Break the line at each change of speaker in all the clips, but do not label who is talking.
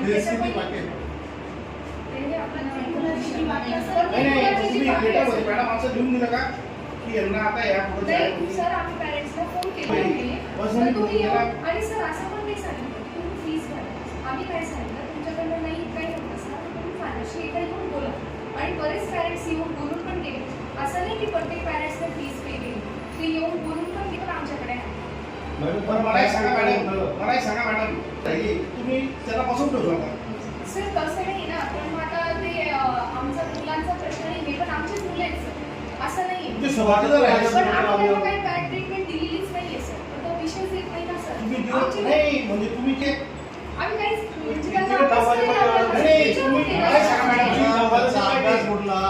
आणि त्याच्या
तुम्ही मॅडम असं लिहून दिलं का की यांना आता या पुढे
सर आम्ही पॅरेंट्सला फोन केला आहे तर तुम्ही आणि सर असं पण नाही सांगितलं की तुम्ही फीस भरा. आम्ही काय सांगितलं तुमच्याकडनं नाही काही होत असणार तुम्ही फायनान्शियल एकदा येऊन बोला. आणि बरेच पॅरेंट्स येऊन बोलून पण गेले. असं नाही की प्रत्येक पॅरेंट्सने फीस पे केली, ते येऊन बोलून पण गेले पण आमच्याकडे आहे.
मला सांगा मॅडम तुम्ही त्याला बसवून ठेवू नका.
सर तसं नाही ना, पण मग आता ते आमचा मुलांचा प्रश्न नाही, हे पण आमचेच मुलं आहेत सर. असं नाही
तुमचे समाजाला
पण आम्ही त्यांना काही बॅड ट्रीटमेंट दिलेलीच नाहीये सर. तर तो विषयच येत नाही ना सर.
नाही म्हणजे तुम्ही ते
आम्ही काहीच म्हणजे
तुम्ही मला सांगा मॅडम
अभ्यास बुडला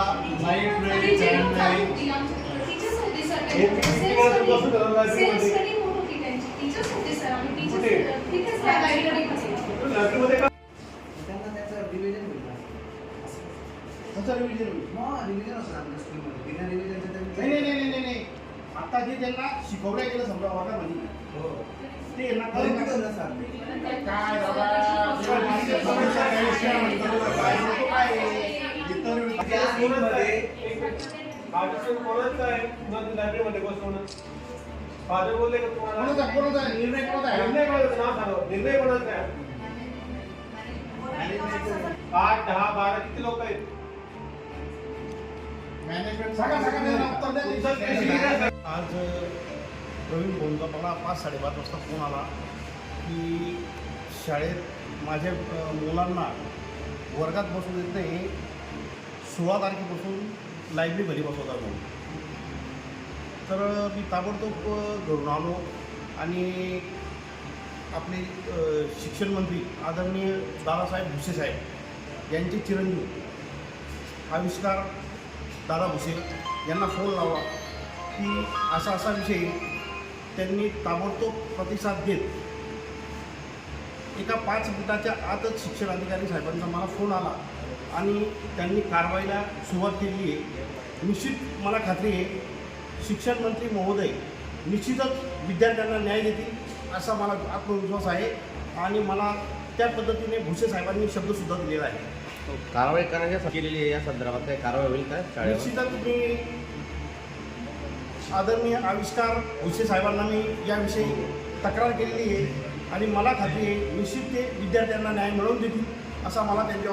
लाईट नाही फॅन नाही
टीचर्स होते सर.
हे किती बसून
सेल्स स्टडी होत होती त्यांची. टीचर्स होते सर. आम्ही टीचर्स तिथेच लायब्ररीमध्ये
त्यांना त्याचं रिव्हिजन भेटलं.
त्याचं रिव्हिजन
मग रिव्हिजन असतं आपल्या स्कूलमध्ये. बिना रिव्हिजनचं
नाही आता जे त्यांना शिकवलं गेलं समजा वर्गामध्ये
हो
ते यांना
कळलं सर.
काय
लायब्ररीमध्ये बसवणं फादर बोलले का तुम्हाला
कोणाचा निर्णय कोणाचा आहे?
निर्णय कोणाचा नाव सांगा. निर्णय कोणाचा आहे? 8, 10, 12 किती लोक आहेत?
मॅनेजमेंट सांगा त्यांना उत्तर द्या.
तुमचं ते शिकणार
आज प्रवीण भाऊंचा मला 5-5:30 वाजता फोन आला की शाळेत माझ्या मुलांना वर्गात बसू देत नाही, 16 तारखेपासून लायब्ररीमध्ये बसवतात म्हणून. तर मी ताबडतोब घरून आलो आणि आपले शिक्षण मंत्री आदरणीय दादासाहेब भुसे साहेब यांचे चिरंजीव आविष्कार दादा भुसे यांना फोन लावला की असा विषय. त्यांनी ताबडतोब प्रतिसाद देत एका 5 मिनिटाच्या आतच शिक्षण अधिकारी साहेबांचा मला फोन आला आणि त्यांनी कारवाईला सुरुवात केली आहे. निश्चित मला खात्री आहे शिक्षण मंत्री महोदय निश्चितच विद्यार्थ्यांना न्याय देतील असा मला आत्मविश्वास आहे आणि मला त्या पद्धतीने भुसे साहेबांनी शब्दसुद्धा दिलेला आहे.
कारवाई करण्यासाठी केलेली आहे. या संदर्भात काही कारवाई होईल का शाळेवर?
निश्चितच मी आदरणीय आविष्कार भुसे साहेबांना मी याविषयी तक्रार केलेली आहे आणि मला खात्री आहे निश्चित ते विद्यार्थ्यांना न्याय मिळवून देतील असा मला त्यांच्या